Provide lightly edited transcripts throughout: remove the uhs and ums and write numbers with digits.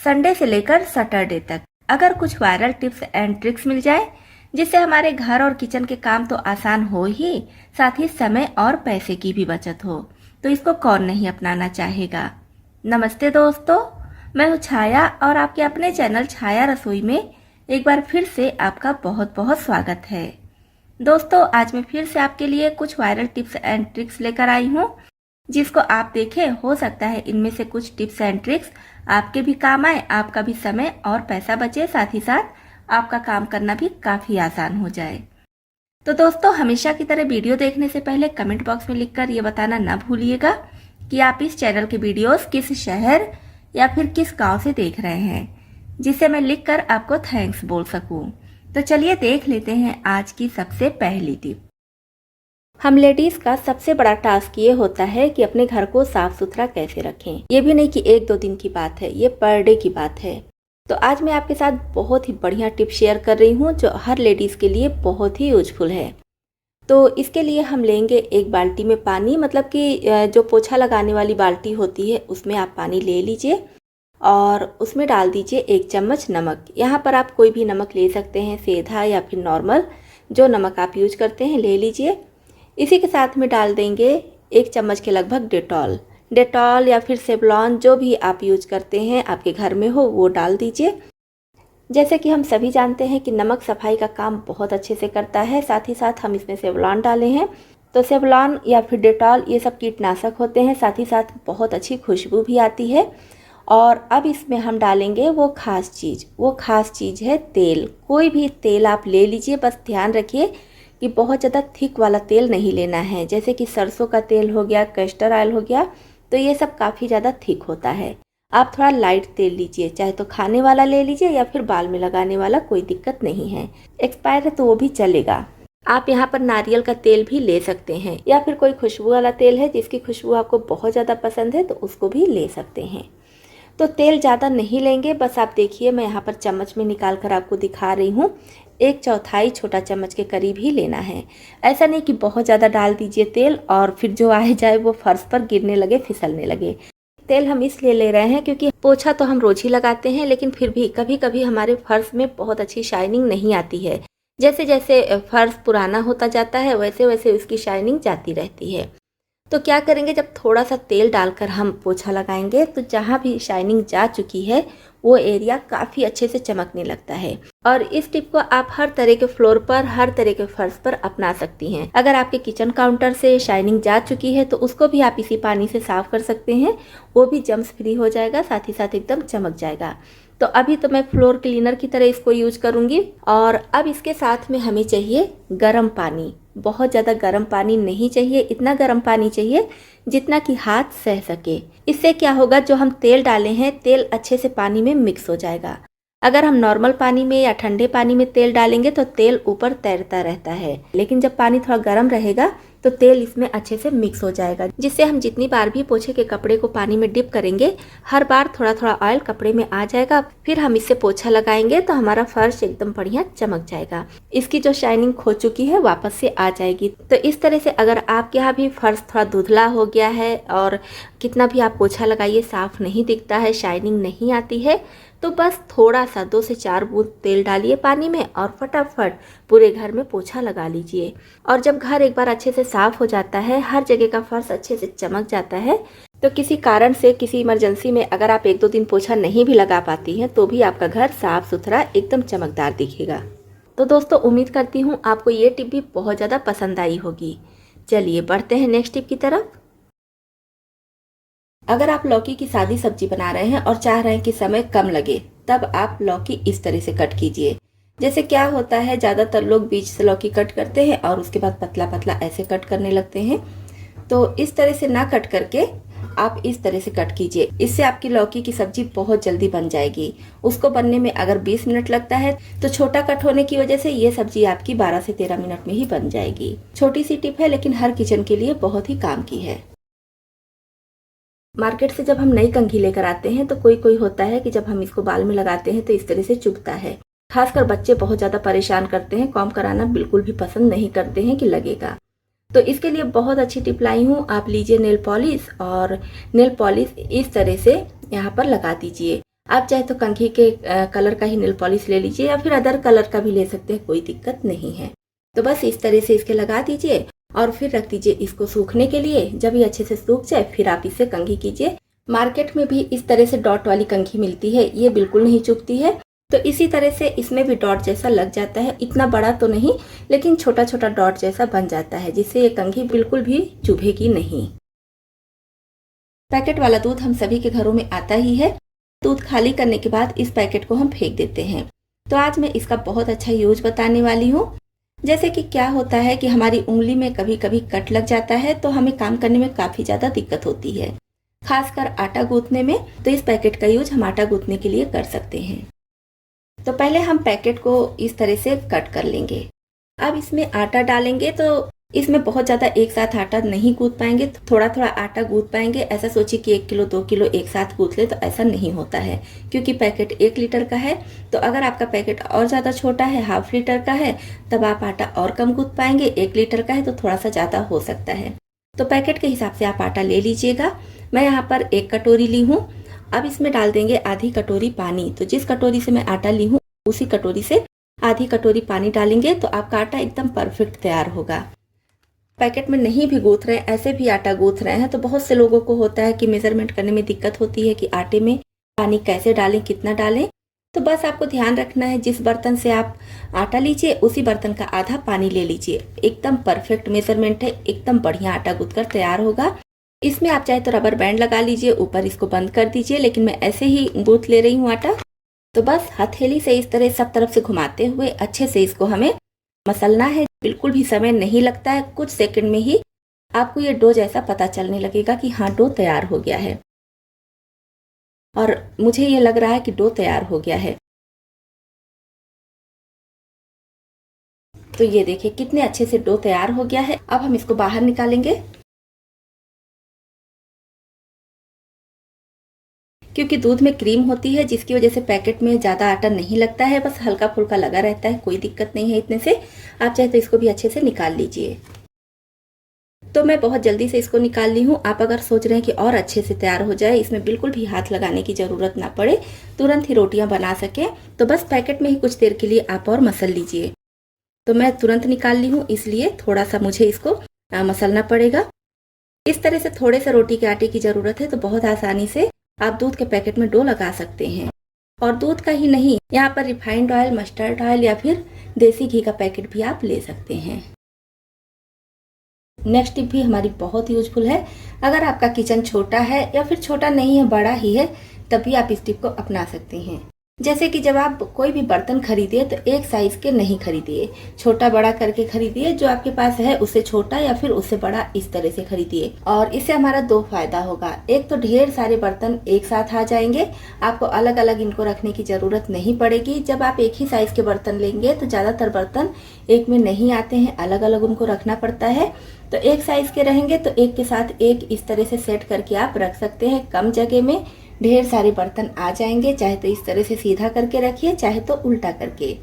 Sunday से लेकर Saturday तक अगर कुछ वायरल टिप्स एंड ट्रिक्स मिल जाए जिससे हमारे घर और किचन के काम तो आसान हो ही, साथ ही समय और पैसे की भी बचत हो, तो इसको कौन नहीं अपनाना चाहेगा। नमस्ते दोस्तों, मैं हूँ छाया और आपके अपने चैनल छाया रसोई में एक बार फिर से आपका बहुत बहुत स्वागत है। दोस्तों, आज मैं फिर से आपके लिए कुछ वायरल टिप्स एंड ट्रिक्स लेकर आई हूँ जिसको आप देखें, हो सकता है इनमें से कुछ टिप्स एंड ट्रिक्स आपके भी काम आए, आपका भी समय और पैसा बचे, साथ ही साथ आपका काम करना भी काफी आसान हो जाए। तो दोस्तों, हमेशा की तरह वीडियो देखने से पहले कमेंट बॉक्स में लिखकर ये बताना ना भूलिएगा कि आप इस चैनल के वीडियोस किस शहर या फिर किस गांव से देख रहे हैं, जिसे मैं लिखकर आपको थैंक्स बोल सकूं। तो चलिए देख लेते हैं आज की सबसे पहली टिप। हम लेडीज का सबसे बड़ा टास्क ये होता है कि अपने घर को साफ सुथरा कैसे रखें। ये भी नहीं कि एक दो दिन की बात है, ये पर डे की बात है। तो आज मैं आपके साथ बहुत ही बढ़िया टिप शेयर कर रही हूँ जो हर लेडीज के लिए बहुत ही यूजफुल है। तो इसके लिए हम लेंगे एक बाल्टी में पानी, मतलब कि जो पोछा लगाने वाली बाल्टी होती है उसमें आप पानी ले लीजिए और उसमें डाल दीजिए 1 चम्मच नमक। यहाँ पर आप कोई भी नमक ले सकते हैं, सेंधा या फिर नॉर्मल, जो नमक आप यूज करते हैं ले लीजिए। इसी के साथ में डाल देंगे 1 चम्मच के लगभग डेटॉल या फिर सेवलॉन, जो भी आप यूज करते हैं आपके घर में हो वो डाल दीजिए। जैसे कि हम सभी जानते हैं कि नमक सफाई का काम बहुत अच्छे से करता है, साथ ही साथ हम इसमें सेवलॉन डाले हैं। तो सेवलॉन या फिर डेटॉल ये सब कीटनाशक होते हैं, साथ ही साथ बहुत अच्छी खुशबू भी आती है। और अब इसमें हम डालेंगे वो खास चीज़ है तेल। कोई भी तेल आप ले लीजिए, बस ध्यान रखिए कि बहुत ज़्यादा थिक वाला तेल नहीं लेना है। जैसे कि सरसों का तेल हो गया, कैस्टर ऑयल हो गया, तो ये सब काफ़ी ज़्यादा थिक होता है। आप थोड़ा लाइट तेल लीजिए, चाहे तो खाने वाला ले लीजिए या फिर बाल में लगाने वाला, कोई दिक्कत नहीं है। एक्सपायर है तो वो भी चलेगा। आप यहाँ पर नारियल का तेल भी ले सकते हैं या फिर कोई खुशबू वाला तेल है जिसकी खुशबू आपको बहुत ज़्यादा पसंद है तो उसको भी ले सकते हैं। तो तेल ज़्यादा नहीं लेंगे, बस आप देखिए मैं यहाँ पर चम्मच में निकाल कर आपको दिखा रही हूँ। 1/4 छोटा चम्मच के करीब ही लेना है। ऐसा नहीं कि बहुत ज़्यादा डाल दीजिए तेल और फिर जो आए जाए वो फर्श पर गिरने लगे, फिसलने लगे। तेल हम इसलिए ले रहे हैं क्योंकि पोछा तो हम रोज ही लगाते हैं, लेकिन फिर भी कभी कभी हमारे फर्श में बहुत अच्छी शाइनिंग नहीं आती है। जैसे जैसे फर्श पुराना होता जाता है वैसे वैसे उसकी शाइनिंग जाती रहती है। तो क्या करेंगे, जब थोड़ा सा तेल डालकर हम पोछा लगाएंगे तो जहाँ भी शाइनिंग जा चुकी है वो एरिया काफ़ी अच्छे से चमकने लगता है। और इस टिप को आप हर तरह के फ्लोर पर, हर तरह के फर्श पर अपना सकती हैं। अगर आपके किचन काउंटर से शाइनिंग जा चुकी है तो उसको भी आप इसी पानी से साफ कर सकते हैं, वो भी जम्स फ्री हो जाएगा, साथ ही साथ एकदम चमक जाएगा। तो अभी तो मैं फ्लोर क्लीनर की तरह इसको यूज करूंगी। और अब इसके साथ में हमें चाहिए गर्म पानी। बहुत ज़्यादा गर्म पानी नहीं चाहिए, इतना गर्म पानी चाहिए जितना कि हाथ सह सके। इससे क्या होगा, जो हम तेल डाले हैं तेल अच्छे से पानी में मिक्स हो जाएगा। अगर हम नॉर्मल पानी में या ठंडे पानी में तेल डालेंगे तो तेल ऊपर तैरता रहता है, लेकिन जब पानी थोड़ा गर्म रहेगा तो तेल इसमें अच्छे से मिक्स हो जाएगा, जिससे हम जितनी बार भी पोछे के कपड़े को पानी में डिप करेंगे हर बार थोड़ा थोड़ा ऑयल कपड़े में आ जाएगा। फिर हम इससे पोछा लगाएंगे तो हमारा फर्श एकदम बढ़िया चमक जाएगा, इसकी जो शाइनिंग खो चुकी है वापस से आ जाएगी। तो इस तरह से अगर आपके यहाँ भी फर्श थोड़ा धुंधला हो गया है और कितना भी आप पोछा लगाइए साफ नहीं दिखता है, शाइनिंग नहीं आती है, तो बस थोड़ा सा 2 से 4 बूंद तेल डालिए पानी में और फटाफट पूरे घर में पोछा लगा लीजिए। और जब घर एक बार अच्छे से साफ हो जाता है, हर जगह का फर्श अच्छे से चमक जाता है, तो किसी कारण से, किसी इमरजेंसी में अगर आप 1-2 दिन पोछा नहीं भी लगा पाती हैं तो भी आपका घर साफ सुथरा एकदम चमकदार दिखेगा। तो दोस्तों, उम्मीद करती हूँ आपको ये टिप भी बहुत ज़्यादा पसंद आई होगी। चलिए बढ़ते हैं नेक्स्ट टिप की तरफ। अगर आप लौकी की सादी सब्जी बना रहे हैं और चाह रहे हैं कि समय कम लगे, तब आप लौकी इस तरह से कट कीजिए। जैसे क्या होता है, ज़्यादातर लोग बीच से लौकी कट करते हैं और उसके बाद पतला पतला ऐसे कट करने लगते हैं। तो इस तरह से ना कट करके आप इस तरह से कट कीजिए। इससे आपकी लौकी की सब्जी बहुत जल्दी बन जाएगी। उसको बनने में अगर 20 मिनट लगता है तो छोटा कट होने की वजह से ये सब्जी आपकी 12 से 13 मिनट में ही बन जाएगी। छोटी सी टिप है लेकिन हर किचन के लिए बहुत ही काम की है। मार्केट से जब हम नई कंघी लेकर आते हैं तो कोई कोई होता है कि जब हम इसको बाल में लगाते हैं तो इस तरह से चुभता है। खासकर बच्चे बहुत ज़्यादा परेशान करते हैं, कॉम्ब कराना बिल्कुल भी पसंद नहीं करते हैं कि लगेगा। तो इसके लिए बहुत अच्छी टिप लाई हूँ। आप लीजिए नेल पॉलिश और नेल पॉलिश इस तरह से यहाँ पर लगा दीजिए। आप चाहे तो कंघी के कलर का ही नेल पॉलिश ले लीजिए या फिर अदर कलर का भी ले सकते हैं, कोई दिक्कत नहीं है। तो बस इस तरह से इसके लगा दीजिए और फिर रख दीजिए इसको सूखने के लिए। जब ये अच्छे से सूख जाए फिर आप इसे कंघी कीजिए। मार्केट में भी इस तरह से डॉट वाली कंघी मिलती है, ये बिल्कुल नहीं चुभती है। तो इसी तरह से इसमें भी डॉट जैसा लग जाता है, इतना बड़ा तो नहीं लेकिन छोटा छोटा डॉट जैसा बन जाता है, जिससे ये कंघी बिल्कुल भी चुभेगी नहीं। पैकेट वाला दूध हम सभी के घरों में आता ही है। दूध खाली करने के बाद इस पैकेट को हम फेंक देते हैं। तो आज मैं इसका बहुत अच्छा यूज बताने वाली हूँ। जैसे कि क्या होता है कि हमारी उंगली में कभी कभी कट लग जाता है तो हमें काम करने में काफ़ी ज़्यादा दिक्कत होती है, खासकर आटा गूंथने में। तो इस पैकेट का यूज हम आटा गूंथने के लिए कर सकते हैं। तो पहले हम पैकेट को इस तरह से कट कर लेंगे। अब इसमें आटा डालेंगे तो इसमें बहुत ज़्यादा एक साथ आटा नहीं गूंथ पाएंगे, थोड़ा थोड़ा आटा गूंथ पाएंगे। ऐसा सोचिए कि 1 किलो 2 किलो एक साथ गूंथ ले, तो ऐसा नहीं होता है क्योंकि पैकेट 1 लीटर का है। तो अगर आपका पैकेट और ज़्यादा छोटा है, ½ लीटर का है, तब आप आटा और कम गूंथ पाएंगे। 1 लीटर का है तो थोड़ा सा ज़्यादा हो सकता है। तो पैकेट के हिसाब से आप आटा ले लीजिएगा। मैं यहाँ पर 1 कटोरी ली हूँ। अब इसमें डाल देंगे आधी कटोरी पानी। तो जिस कटोरी से मैं आटा ली हूँ उसी कटोरी से आधी कटोरी पानी डालेंगे तो आपका आटा एकदम परफेक्ट तैयार होगा। पैकेट में नहीं भी गूंथ रहे हैं, ऐसे भी आटा गूंथ रहे हैं, तो बहुत से लोगों को होता है कि मेजरमेंट करने में दिक्कत होती है कि आटे में पानी कैसे डालें, कितना डालें। तो बस आपको ध्यान रखना है, जिस बर्तन से आप आटा लीजिए उसी बर्तन का आधा पानी ले लीजिए। एकदम परफेक्ट मेजरमेंट है, एकदम बढ़िया आटा गूंथ कर तैयार होगा। इसमें आप चाहे तो रबर बैंड लगा लीजिए, ऊपर इसको बंद कर दीजिए, लेकिन मैं ऐसे ही गूंथ ले रही हूँ आटा। तो बस हथेली से इस तरह सब तरफ से घुमाते हुए अच्छे से इसको हमें मसलना है। बिल्कुल भी समय नहीं लगता है, कुछ सेकंड में ही आपको ये डो जैसा पता चलने लगेगा कि हाँ डो तैयार हो गया है। और मुझे ये लग रहा है कि डो तैयार हो गया है। तो ये देखिए कितने अच्छे से डो तैयार हो गया है। अब हम इसको बाहर निकालेंगे। क्योंकि दूध में क्रीम होती है जिसकी वजह से पैकेट में ज़्यादा आटा नहीं लगता है, बस हल्का फुल्का लगा रहता है, कोई दिक्कत नहीं है इतने से। आप चाहे तो इसको भी अच्छे से निकाल लीजिए। तो मैं बहुत जल्दी से इसको निकाल ली हूँ। आप अगर सोच रहे हैं कि और अच्छे से तैयार हो जाए, इसमें बिल्कुल भी हाथ लगाने की ज़रूरत ना पड़े, तुरंत ही रोटियां बना सकें, तो बस पैकेट में ही कुछ देर के लिए आप और मसल लीजिए। तो मैं तुरंत निकाल ली हूँ, इसलिए थोड़ा सा मुझे इसको मसलना पड़ेगा। इस तरह से थोड़े से रोटी के आटे की ज़रूरत है, तो बहुत आसानी से आप दूध के पैकेट में डो लगा सकते हैं। और दूध का ही नहीं, यहाँ पर रिफाइंड ऑयल, मस्टर्ड ऑयल या फिर देसी घी का पैकेट भी आप ले सकते हैं। नेक्स्ट टिप भी हमारी बहुत यूजफुल है। अगर आपका किचन छोटा है या फिर छोटा नहीं है, बड़ा ही है, तभी आप इस टिप को अपना सकते हैं। जैसे कि जब आप कोई भी बर्तन खरीदिए तो एक साइज के नहीं खरीदिए, छोटा बड़ा करके खरीदिए। जो आपके पास है उससे छोटा या फिर उससे बड़ा इस तरह से खरीदिए। और इससे हमारा 2 फायदा होगा। एक तो ढेर सारे बर्तन एक साथ आ जाएंगे, आपको अलग अलग इनको रखने की जरूरत नहीं पड़ेगी। जब आप एक ही साइज के बर्तन लेंगे तो ज्यादातर बर्तन एक में नहीं आते हैं, अलग अलग उनको रखना पड़ता है। तो एक साइज के रहेंगे तो एक के साथ एक इस तरह से सेट करके आप रख सकते हैं। कम जगह में ढेर सारे बर्तन आ जाएंगे। चाहे तो इस तरह से सीधा करके रखिए, चाहे तो उल्टा करके।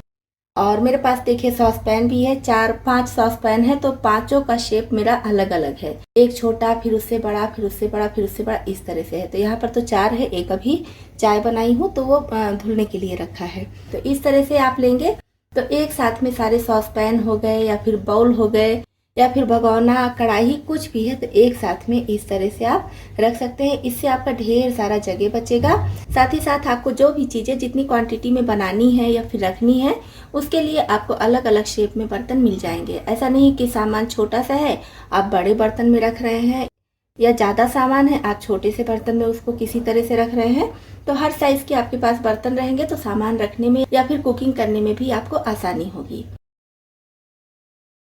और मेरे पास देखिए सॉस पैन भी है, 4-5 सॉस पैन है, तो पांचों का शेप मेरा अलग अलग है। एक छोटा, फिर उससे बड़ा, फिर उससे बड़ा, फिर उससे बड़ा, इस तरह से है। तो यहाँ पर तो 4 है, एक अभी चाय बनाई हूँ तो वो धुलने के लिए रखा है। तो इस तरह से आप लेंगे तो एक साथ में सारे सॉस पैन हो गए या फिर बाउल हो गए या फिर भगोना, कढ़ाई, कुछ भी है तो एक साथ में इस तरह से आप रख सकते हैं। इससे आपका ढेर सारा जगह बचेगा। साथ ही साथ आपको जो भी चीजें जितनी क्वांटिटी में बनानी है या फिर रखनी है, उसके लिए आपको अलग अलग शेप में बर्तन मिल जाएंगे। ऐसा नहीं कि सामान छोटा सा है आप बड़े बर्तन में रख रहे हैं, या ज्यादा सामान है आप छोटे से बर्तन में उसको किसी तरह से रख रहे हैं। तो हर साइज के आपके पास बर्तन रहेंगे तो सामान रखने में या फिर कुकिंग करने में भी आपको आसानी होगी।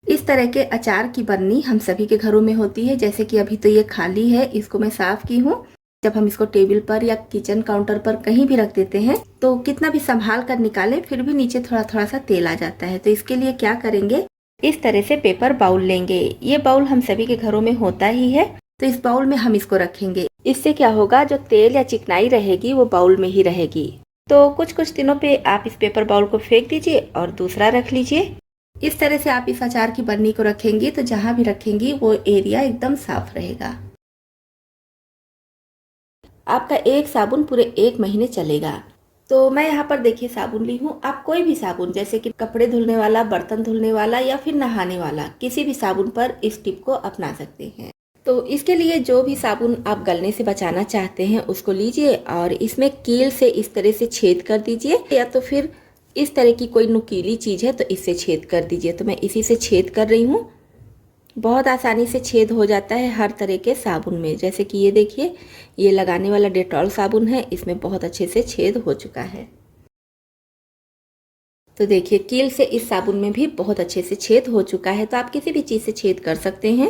इस तरह के अचार की बरनी हम सभी के घरों में होती है। जैसे कि अभी तो ये खाली है, इसको मैं साफ की हूँ। जब हम इसको टेबल पर या किचन काउंटर पर कहीं भी रख देते हैं तो कितना भी संभाल कर निकालें फिर भी नीचे थोड़ा थोड़ा सा तेल आ जाता है। तो इसके लिए क्या करेंगे, इस तरह से पेपर बाउल लेंगे। ये बाउल हम सभी के घरों में होता ही है। तो इस बाउल में हम इसको रखेंगे। इससे क्या होगा, जो तेल या चिकनाई रहेगी वो बाउल में ही रहेगी। तो कुछ कुछ दिनों पे आप इस पेपर बाउल को फेंक दीजिए और दूसरा रख लीजिए। इस तरह से आप इस अचार की बरनी को रखेंगी तो जहां भी रखेंगी वो एरिया एकदम साफ रहेगा। आपका एक साबुन पूरे 1 महीने चलेगा। तो मैं यहाँ पर देखिए साबुन ली हूँ। आप कोई भी साबुन जैसे कि कपड़े धुलने वाला, बर्तन धुलने वाला या फिर नहाने वाला, किसी भी साबुन पर इस टिप को अपना सकते हैं। तो इसके लिए जो भी साबुन आप गलने से बचाना चाहते हैं उसको लीजिए और इसमें कील से इस तरह से छेद कर दीजिए, या तो फिर इस तरह की कोई नुकीली चीज़ है तो इससे छेद कर दीजिए। तो मैं इसी से छेद कर रही हूँ। बहुत आसानी से छेद हो जाता है हर तरह के साबुन में। जैसे कि ये देखिए, ये लगाने वाला डेटॉल साबुन है, इसमें बहुत अच्छे से छेद हो चुका है। तो देखिए कील से इस साबुन में भी बहुत अच्छे से छेद हो चुका है। तो आप किसी भी चीज़ से छेद कर सकते हैं।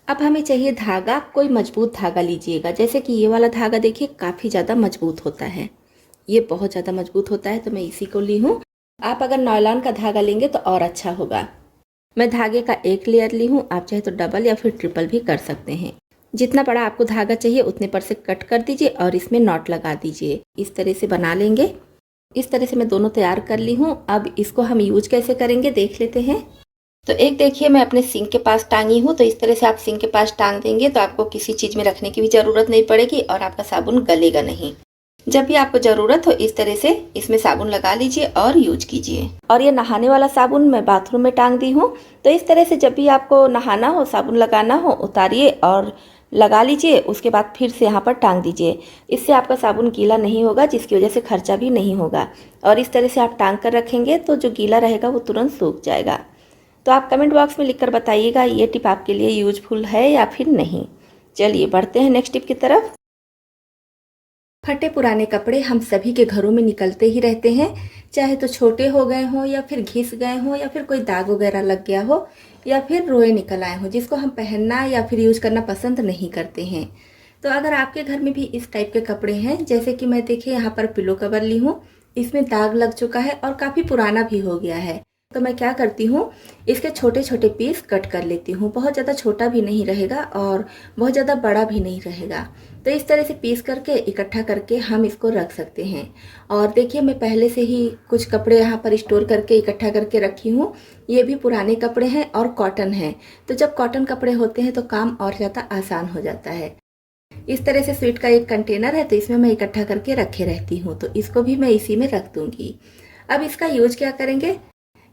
अब हमें चाहिए धागा। कोई मजबूत धागा लीजिएगा। जैसे कि ये वाला धागा देखिए काफ़ी ज़्यादा मजबूत होता है, ये बहुत ज़्यादा मजबूत होता है, तो मैं इसी को ली हूँ। आप अगर नायलॉन का धागा लेंगे तो और अच्छा होगा। मैं धागे का एक लेयर ली हूँ। आप चाहे तो डबल या फिर ट्रिपल भी कर सकते हैं। जितना बड़ा आपको धागा चाहिए उतने पर से कट कर दीजिए और इसमें नॉट लगा दीजिए। इस तरह से बना लेंगे। इस तरह से मैं दोनों तैयार कर ली हूँ। अब इसको हम यूज कैसे करेंगे देख लेते हैं। तो एक देखिए मैं अपने सिंक के पास टांगी हूँ। तो इस तरह से आप सिंक के पास टांग देंगे तो आपको किसी चीज़ में रखने की भी ज़रूरत नहीं पड़ेगी और आपका साबुन गलेगा नहीं। जब भी आपको ज़रूरत हो इस तरह से इसमें साबुन लगा लीजिए और यूज कीजिए। और ये नहाने वाला साबुन मैं बाथरूम में टांग दी हूँ। तो इस तरह से जब भी आपको नहाना हो, साबुन लगाना हो, उतारिए और लगा लीजिए। उसके बाद फिर से यहाँ पर टांग दीजिए। इससे आपका साबुन गीला नहीं होगा, जिसकी वजह से खर्चा भी नहीं होगा। और इस तरह से आप टांग कर रखेंगे तो जो गीला रहेगा वो तुरंत सूख जाएगा। तो आप कमेंट बॉक्स में लिखकर बताइएगा ये टिप आपके लिए यूजफुल है या फिर नहीं। चलिए बढ़ते हैं नेक्स्ट टिप की तरफ। फटे पुराने कपड़े हम सभी के घरों में निकलते ही रहते हैं, चाहे तो छोटे हो गए हों या फिर घिस गए हों या फिर कोई दाग वगैरह लग गया हो या फिर रोए निकल आए हों, जिसको हम पहनना या फिर यूज करना पसंद नहीं करते हैं। तो अगर आपके घर में भी इस टाइप के कपड़े हैं, जैसे कि मैं देखिए यहाँ पर पिलो कवर ली हूँ, इसमें दाग लग चुका है और काफ़ी पुराना भी हो गया है। तो मैं क्या करती हूँ, इसके छोटे छोटे पीस कट कर लेती हूँ। बहुत ज़्यादा छोटा भी नहीं रहेगा और बहुत ज़्यादा बड़ा भी नहीं रहेगा। तो इस तरह से पीस करके इकट्ठा करके हम इसको रख सकते हैं। और देखिए मैं पहले से ही कुछ कपड़े यहाँ पर स्टोर करके इकट्ठा करके रखी हूँ। ये भी पुराने कपड़े हैं और कॉटन है। तो जब कॉटन कपड़े होते हैं तो काम और ज़्यादा आसान हो जाता है। इस तरह से स्वीट का एक कंटेनर है तो इसमें मैं इकट्ठा करके रखे रहती हूँ। तो इसको भी मैं इसी में रख दूँगी। अब इसका यूज क्या करेंगे,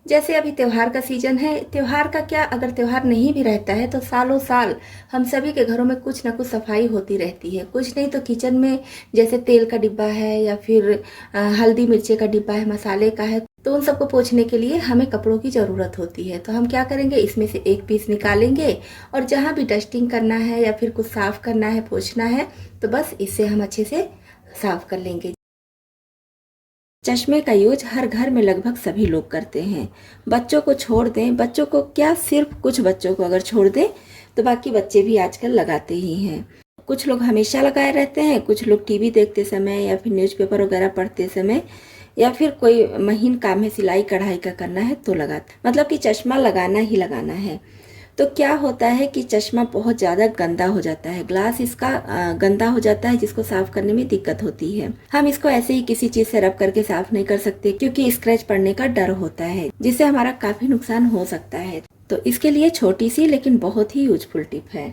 जैसे अभी त्योहार का सीजन है। त्योहार का क्या, अगर त्योहार नहीं भी रहता है तो सालों साल हम सभी के घरों में कुछ ना कुछ सफाई होती रहती है। कुछ नहीं तो किचन में जैसे तेल का डिब्बा है या फिर हल्दी मिर्ची का डिब्बा है, मसाले का है, तो उन सबको पोंछने के लिए हमें कपड़ों की ज़रूरत होती है। तो हम क्या करेंगे, इसमें से एक पीस निकालेंगे और जहाँ भी डस्टिंग करना है या फिर कुछ साफ़ करना है, पोंछना है, तो बस इससे हम अच्छे से साफ़ कर लेंगे। चश्मे का यूज हर घर में लगभग सभी लोग करते हैं। बच्चों को छोड़ दें, बच्चों को क्या, सिर्फ कुछ बच्चों को अगर छोड़ दें तो बाकी बच्चे भी आजकल लगाते ही हैं। कुछ लोग हमेशा लगाए रहते हैं, कुछ लोग टीवी देखते समय या फिर न्यूज़पेपर वगैरह पढ़ते समय या फिर कोई महीन काम है, सिलाई कढ़ाई का करना है तो लगाते, मतलब कि चश्मा लगाना ही लगाना है। तो क्या होता है कि चश्मा बहुत ज़्यादा गंदा हो जाता है, ग्लास इसका गंदा हो जाता है, जिसको साफ करने में दिक्कत होती है। हम इसको ऐसे ही किसी चीज़ से रब करके साफ नहीं कर सकते, क्योंकि स्क्रैच पड़ने का डर होता है, जिससे हमारा काफ़ी नुकसान हो सकता है। तो इसके लिए छोटी सी लेकिन बहुत ही यूजफुल टिप है।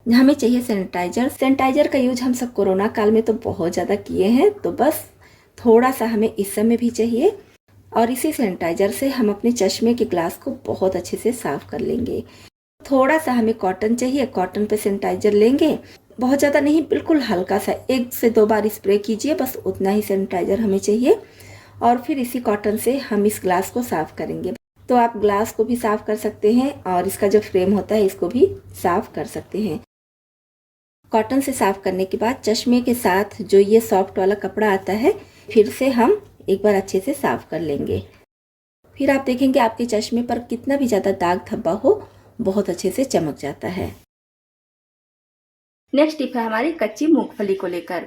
हमें चाहिए सैनिटाइजर। सैनिटाइजर का यूज हम सब कोरोना काल में तो बहुत ज़्यादा किए हैं, तो बस थोड़ा सा हमें इस समय भी चाहिए। और इसी सैनिटाइजर से हम अपने चश्मे के ग्लास को बहुत अच्छे से साफ कर लेंगे। थोड़ा सा हमें कॉटन चाहिए, कॉटन पे सैनिटाइजर लेंगे, बहुत ज़्यादा नहीं, बिल्कुल हल्का सा, 1 से 2 बार स्प्रे कीजिए, बस उतना ही सैनिटाइजर हमें चाहिए। और फिर इसी कॉटन से हम इस ग्लास को साफ करेंगे। तो आप ग्लास को भी साफ कर सकते हैं और इसका जो फ्रेम होता है इसको भी साफ कर सकते हैं। कॉटन से साफ करने के बाद चश्मे के साथ जो ये सॉफ्ट वाला कपड़ा आता है, फिर से हम एक बार अच्छे से साफ कर लेंगे। फिर आप देखेंगे आपके चश्मे पर कितना भी ज़्यादा दाग धब्बा हो, बहुत अच्छे से चमक जाता है। नेक्स्ट टिप है हमारी कच्ची मूंगफली को लेकर।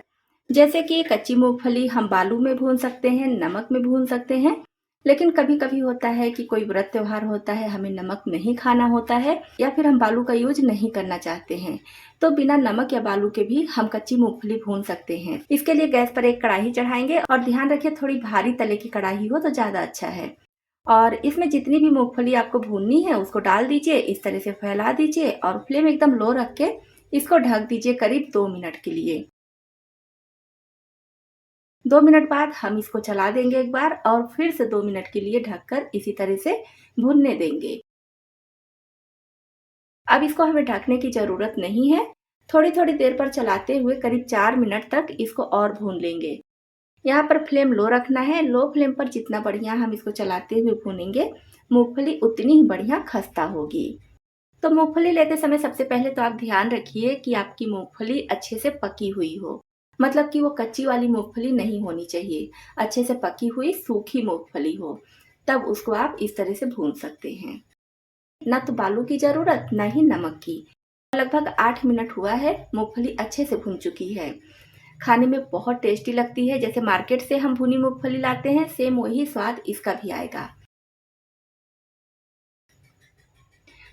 जैसे कि कच्ची मूंगफली हम बालू में भून सकते हैं, नमक में भून सकते हैं, लेकिन कभी कभी होता है कि कोई व्रत त्योहार होता है, हमें नमक नहीं खाना होता है या फिर हम बालू का यूज नहीं करना चाहते हैं, तो बिना नमक या बालू के भी हम कच्ची मूंगफली भून सकते हैं। इसके लिए गैस पर एक कढ़ाई चढ़ाएंगे और ध्यान रखिए थोड़ी भारी तले की कढ़ाई हो तो ज़्यादा अच्छा है। और इसमें जितनी भी मूंगफली आपको भूननी है उसको डाल दीजिए, इस तरह से फैला दीजिए और फ्लेम एकदम लो रख के इसको ढक दीजिए करीब 2 मिनट के लिए। 2 मिनट बाद हम इसको चला देंगे एक बार और फिर से 2 मिनट के लिए ढककर इसी तरह से भूनने देंगे। अब इसको हमें ढकने की ज़रूरत नहीं है। थोड़ी-थोड़ी देर पर चलाते हुए करीब 4 मिनट तक इसको और भून लेंगे। यहाँ पर फ्लेम लो रखना है। लो फ्लेम पर जितना बढ़िया हम इसको चलाते हुए भूनेंगे, मूँगफली उतनी ही बढ़िया खस्ता होगी। तो मूँगफली लेते समय सबसे पहले तो आप ध्यान रखिए कि आपकी मूँगफली अच्छे से पकी हुई हो। मतलब कि वो कच्ची वाली मूँगफली नहीं होनी चाहिए। अच्छे से पकी हुई सूखी मूँगफली हो, तब उसको आप इस तरह से भून सकते हैं। ना तो बालू की ज़रूरत, ना ही नमक की। लगभग 8 मिनट हुआ है, मूँगफली अच्छे से भुन चुकी है। खाने में बहुत टेस्टी लगती है। जैसे मार्केट से हम भुनी मूँगफली लाते हैं, सेम वही स्वाद इसका भी आएगा।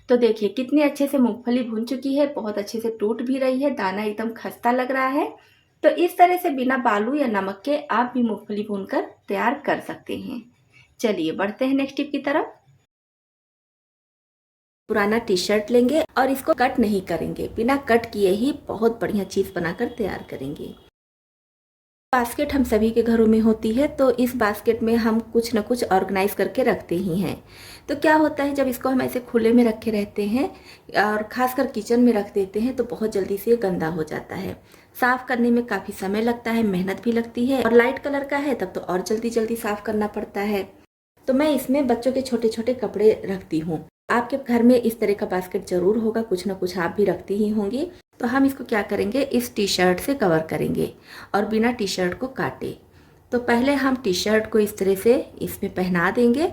तो देखिए कितनी अच्छे से मूँगफली भुन चुकी है, बहुत अच्छे से टूट भी रही है, दाना एकदम खस्ता लग रहा है। तो इस तरह से बिना बालू या नमक के आप भी मूँगफली भूनकर तैयार कर सकते हैं। चलिए बढ़ते हैं नेक्स्ट टिप की तरफ। पुराना टी शर्ट लेंगे और इसको कट नहीं करेंगे, बिना कट किए ही बहुत बढ़िया चीज़ बनाकर तैयार करेंगे। बास्केट हम सभी के घरों में होती है, तो इस बास्केट में हम कुछ न कुछ ऑर्गेनाइज करके रखते ही हैं। तो क्या होता है जब इसको हम ऐसे खुले में रखे रहते हैं और ख़ासकर किचन में रख देते हैं तो बहुत जल्दी से ये गंदा हो जाता है। साफ़ करने में काफ़ी समय लगता है, मेहनत भी लगती है और लाइट कलर का है तब तो और जल्दी जल्दी साफ़ करना पड़ता है। तो मैं इसमें बच्चों के छोटे छोटे कपड़े रखती हूँ। आपके घर में इस तरह का बास्केट ज़रूर होगा, कुछ ना कुछ आप भी रखती ही होंगी। तो हम इसको क्या करेंगे, इस टी शर्ट से कवर करेंगे और बिना टी शर्ट को काटे। तो पहले हम टी शर्ट को इस तरह से इसमें पहना देंगे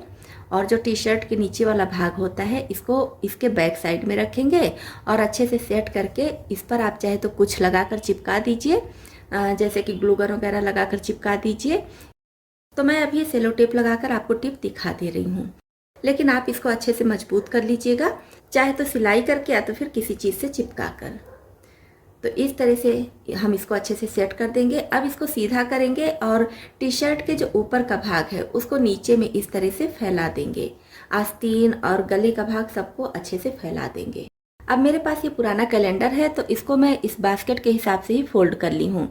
और जो टी शर्ट के नीचे वाला भाग होता है इसको इसके बैक साइड में रखेंगे और अच्छे से सेट करके इस पर आप चाहे तो कुछ लगाकर चिपका दीजिए, जैसे कि ग्लू गन वगैरह लगाकर चिपका दीजिए। तो मैं अभी सेलो टेप लगाकर आपको टिप दिखा दे रही हूँ, लेकिन आप इसको अच्छे से मजबूत कर लीजिएगा, चाहे तो सिलाई करके या तो फिर किसी चीज़ से चिपका कर। तो इस तरह से हम इसको अच्छे से सेट कर देंगे। अब इसको सीधा करेंगे और टी शर्ट के जो ऊपर का भाग है उसको नीचे में इस तरह से फैला देंगे। आस्तीन और गले का भाग सबको अच्छे से फैला देंगे। अब मेरे पास ये पुराना कैलेंडर है तो इसको मैं इस बास्केट के हिसाब से ही फोल्ड कर ली हूँ।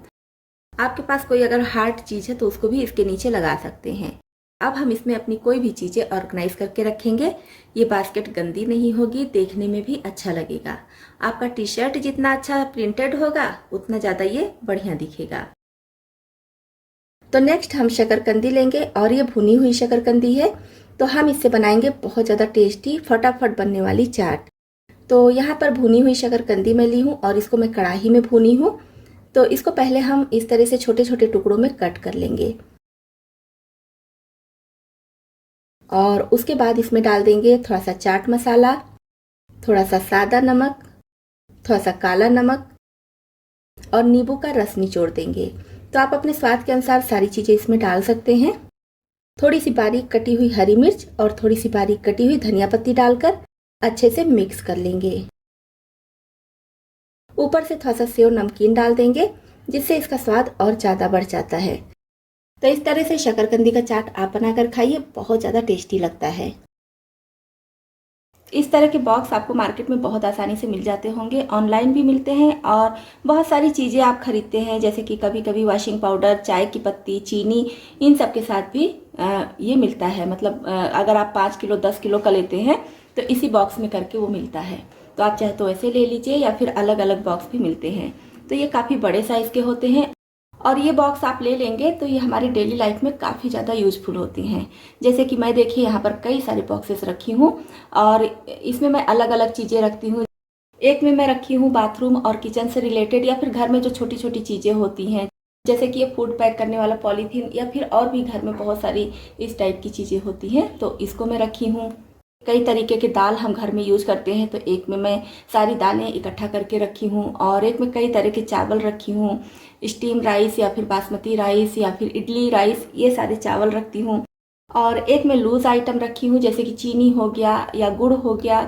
आपके पास कोई अगर हार्ड चीज़ है तो उसको भी इसके नीचे लगा सकते हैं। अब हम इसमें अपनी कोई भी चीज़ें ऑर्गेनाइज करके रखेंगे। ये बास्केट गंदी नहीं होगी, देखने में भी अच्छा लगेगा। आपका टी शर्ट जितना अच्छा प्रिंटेड होगा उतना ज़्यादा ये बढ़िया दिखेगा। तो नेक्स्ट हम शकरकंदी लेंगे और ये भुनी हुई शकरकंदी है, तो हम इससे बनाएंगे बहुत ज़्यादा टेस्टी फटाफट बनने वाली चाट। तो यहाँ पर भुनी हुई शकरकंदी मैं ली हूँ और इसको मैं कढ़ाई में भूनी हूँ। तो इसको पहले हम इस तरह से छोटे छोटे टुकड़ों में कट कर लेंगे और उसके बाद इसमें डाल देंगे थोड़ा सा चाट मसाला, थोड़ा सा सादा नमक, थोड़ा सा काला नमक और नींबू का रस निचोड़ देंगे। तो आप अपने स्वाद के अनुसार सारी चीज़ें इसमें डाल सकते हैं। थोड़ी सी बारीक कटी हुई हरी मिर्च और थोड़ी सी बारीक कटी हुई धनिया पत्ती डालकर अच्छे से मिक्स कर लेंगे। ऊपर से थोड़ा सा सेव नमकीन डाल देंगे जिससे इसका स्वाद और ज़्यादा बढ़ जाता है। तो इस तरह से शकरकंदी का चाट आप बनाकर खाइए, बहुत ज़्यादा टेस्टी लगता है। इस तरह के बॉक्स आपको मार्केट में बहुत आसानी से मिल जाते होंगे, ऑनलाइन भी मिलते हैं और बहुत सारी चीज़ें आप खरीदते हैं, जैसे कि कभी कभी वॉशिंग पाउडर, चाय की पत्ती, चीनी, इन सब के साथ भी ये मिलता है। मतलब अगर आप 5 किलो 10 किलो का लेते हैं तो इसी बॉक्स में करके वो मिलता है। तो आप चाहे तो ऐसे ले लीजिए या फिर अलग अलग बॉक्स भी मिलते हैं। तो ये काफ़ी बड़े साइज़ के होते हैं और ये बॉक्स आप ले लेंगे तो ये हमारी डेली लाइफ में काफ़ी ज़्यादा यूजफुल होती हैं। जैसे कि मैं देखिए यहाँ पर कई सारे बॉक्सेस रखी हूँ और इसमें मैं अलग अलग चीज़ें रखती हूँ। एक में मैं रखी हूँ बाथरूम और किचन से रिलेटेड या फिर घर में जो छोटी छोटी चीज़ें होती हैं, जैसे कि ये फूड पैक करने वाला पॉलीथीन या फिर और भी घर में बहुत सारी इस टाइप की चीज़ें होती हैं, तो इसको मैं रखी हूँ। कई तरीके के दाल हम घर में यूज़ करते हैं, तो एक में मैं सारी दालें इकट्ठा करके रखी हूँ और एक में कई तरह के चावल रखी हूँ, स्टीम राइस या फिर बासमती राइस या फिर इडली राइस, ये सारे चावल रखती हूँ। और एक में लूज़ आइटम रखी हूँ जैसे कि चीनी हो गया या गुड़ हो गया।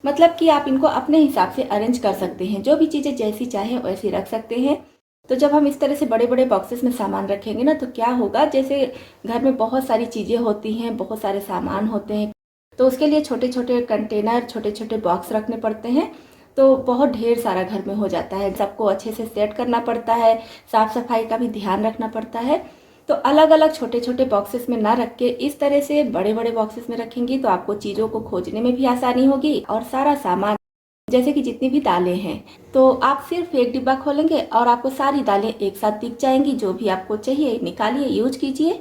मतलब कि आप इनको अपने हिसाब से अरेंज कर सकते हैं, जो भी चीज़ें जैसी चाहे वैसी रख सकते हैं। तो जब हम इस तरह से बड़े बड़े बॉक्सेस में सामान रखेंगे ना, तो क्या होगा, जैसे घर में बहुत सारी चीज़ें होती हैं, बहुत सारे सामान होते हैं, तो उसके लिए छोटे छोटे कंटेनर, छोटे छोटे बॉक्स रखने पड़ते हैं। तो बहुत ढेर सारा घर में हो जाता है, सबको अच्छे से सेट करना पड़ता है, साफ़ सफाई का भी ध्यान रखना पड़ता है। तो अलग अलग छोटे छोटे बॉक्सेस में ना रख के इस तरह से बड़े बड़े बॉक्सेस में रखेंगी तो आपको चीज़ों को खोजने में भी आसानी होगी और सारा सामान जैसे कि जितनी भी दालें हैं तो आप सिर्फ एक डिब्बा खोलेंगे और आपको सारी दालें एक साथ दिख जाएंगी। जो भी आपको चाहिए निकालिए, यूज कीजिए।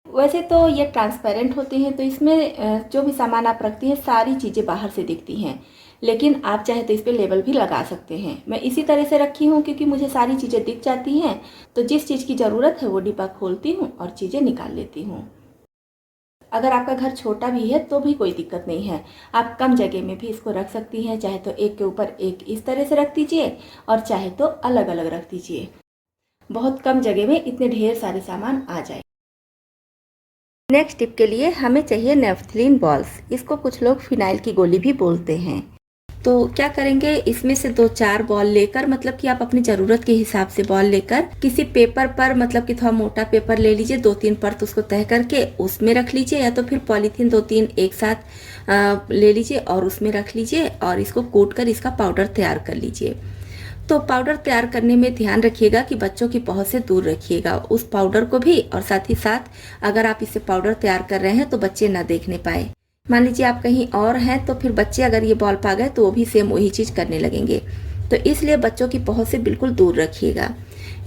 वैसे तो ये ट्रांसपेरेंट होते हैं तो इसमें जो भी सामान आप रखती हैं सारी चीज़ें बाहर से दिखती हैं, लेकिन आप चाहे तो इस पर लेबल भी लगा सकते हैं। मैं इसी तरह से रखी हूँ क्योंकि मुझे सारी चीज़ें दिख जाती हैं, तो जिस चीज़ की ज़रूरत है वो डिब्बा खोलती हूँ और चीज़ें निकाल लेती हूँ। अगर आपका घर छोटा भी है तो भी कोई दिक्कत नहीं है, आप कम जगह में भी इसको रख सकती हैं। चाहे तो एक के ऊपर एक इस तरह से रख दीजिए और चाहे तो अलग अलग रख दीजिए। बहुत कम जगह में इतने ढेर सारे सामान आ जाए। नेक्स्ट टिप के लिए हमें चाहिए नेफ्थलीन बॉल्स। इसको कुछ लोग फिनाइल की गोली भी बोलते हैं। तो क्या करेंगे, इसमें से 2-4 बॉल लेकर, मतलब कि आप अपनी ज़रूरत के हिसाब से बॉल लेकर किसी पेपर पर, मतलब कि थोड़ा मोटा पेपर ले लीजिए, 2-3 परत उसको तह करके उसमें रख लीजिए, या तो फिर पॉलीथीन 2-3 एक साथ ले लीजिए और उसमें रख लीजिए और इसको कूट कर इसका पाउडर तैयार कर लीजिए। तो पाउडर तैयार करने में ध्यान रखिएगा कि बच्चों की पहुंच से दूर रखिएगा उस पाउडर को भी, और साथ ही साथ अगर आप इससे पाउडर तैयार कर रहे हैं तो बच्चे ना देखने पाए। मान लीजिए आप कहीं और हैं तो फिर बच्चे अगर ये बॉल पा गए तो वो भी सेम वही चीज़ करने लगेंगे, तो इसलिए बच्चों की पहुंच से बिल्कुल दूर रखिएगा।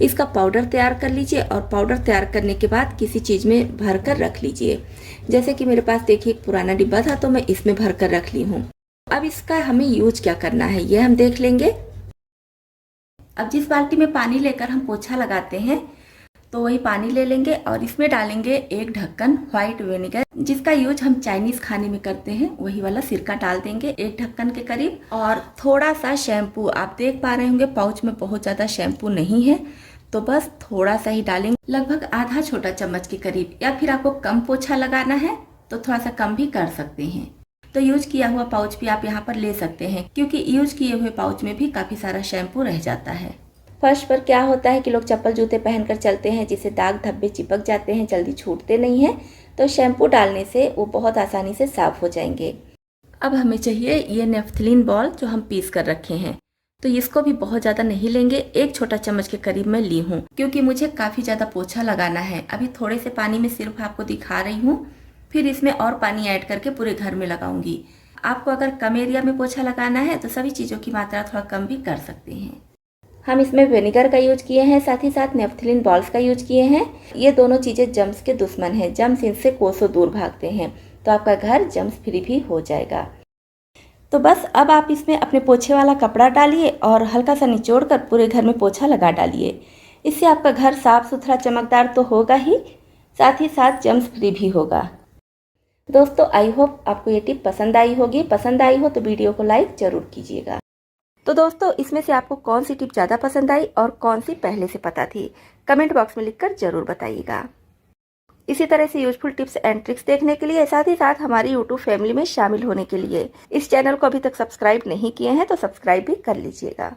इसका पाउडर तैयार कर लीजिए और पाउडर तैयार करने के बाद किसी चीज़ में भर कर रख लीजिए। जैसे कि मेरे पास देखिए एक पुराना डिब्बा था तो मैं इसमें भर कर रख ली हूँ। अब इसका हमें यूज क्या करना है ये हम देख लेंगे। अब जिस बाल्टी में पानी लेकर हम पोछा लगाते हैं तो वही पानी ले लेंगे और इसमें डालेंगे एक ढक्कन व्हाइट विनेगर, जिसका यूज हम चाइनीज खाने में करते हैं, वही वाला सिरका डाल देंगे एक ढक्कन के करीब। और थोड़ा सा शैम्पू, आप देख पा रहे होंगे पाउच में बहुत ज़्यादा शैम्पू नहीं है तो बस थोड़ा सा ही डालेंगे, लगभग आधा छोटा चम्मच के करीब। या फिर आपको कम पोछा लगाना है तो थोड़ा सा कम भी कर सकते हैं। तो यूज किया हुआ पाउच भी आप यहाँ पर ले सकते हैं क्योंकि यूज किए हुए पाउच में भी काफ़ी सारा शैम्पू रह जाता है। फर्श पर क्या होता है कि लोग चप्पल जूते पहनकर चलते हैं जिससे दाग धब्बे चिपक जाते हैं, जल्दी छूटते नहीं हैं, तो शैम्पू डालने से वो बहुत आसानी से साफ हो जाएंगे। अब हमें चाहिए ये नेफ्थलीन बॉल जो हम पीस कर रखे हैं, तो इसको भी बहुत ज़्यादा नहीं लेंगे, एक छोटा चम्मच के करीब मैं ली हूँ क्योंकि मुझे काफ़ी ज़्यादा पोछा लगाना है। अभी थोड़े से पानी में सिर्फ आपको दिखा रही हूँ, फिर इसमें और पानी ऐड करके पूरे घर में लगाऊंगी। आपको अगर कम एरिया में पोछा लगाना है तो सभी चीज़ों की मात्रा थोड़ा कम भी कर सकते हैं। हम इसमें विनेगर का यूज किए हैं, साथ ही साथ नेफ्थलीन बॉल्स का यूज किए हैं। ये दोनों चीज़ें जम्स के दुश्मन हैं, जम्स इनसे कोसों दूर भागते हैं, तो आपका घर जम्स फ्री भी हो जाएगा। तो बस अब आप इसमें अपने पोछे वाला कपड़ा डालिए और हल्का सा निचोड़ कर पूरे घर में पोछा लगा डालिए। इससे आपका घर साफ सुथरा चमकदार तो होगा ही, साथ ही साथ जम्स फ्री भी होगा। दोस्तों आई होप आपको ये टिप पसंद आई होगी। पसंद आई हो तो वीडियो को लाइक जरूर कीजिएगा। तो दोस्तों इसमें से आपको कौन सी टिप ज़्यादा पसंद आई और कौन सी पहले से पता थी, कमेंट बॉक्स में लिखकर जरूर बताइएगा। इसी तरह से यूजफुल टिप्स एंड ट्रिक्स देखने के लिए, साथ ही साथ हमारी यूट्यूब फैमिली में शामिल होने के लिए इस चैनल को अभी तक सब्सक्राइब नहीं किए हैं तो सब्सक्राइब भी कर लीजिएगा।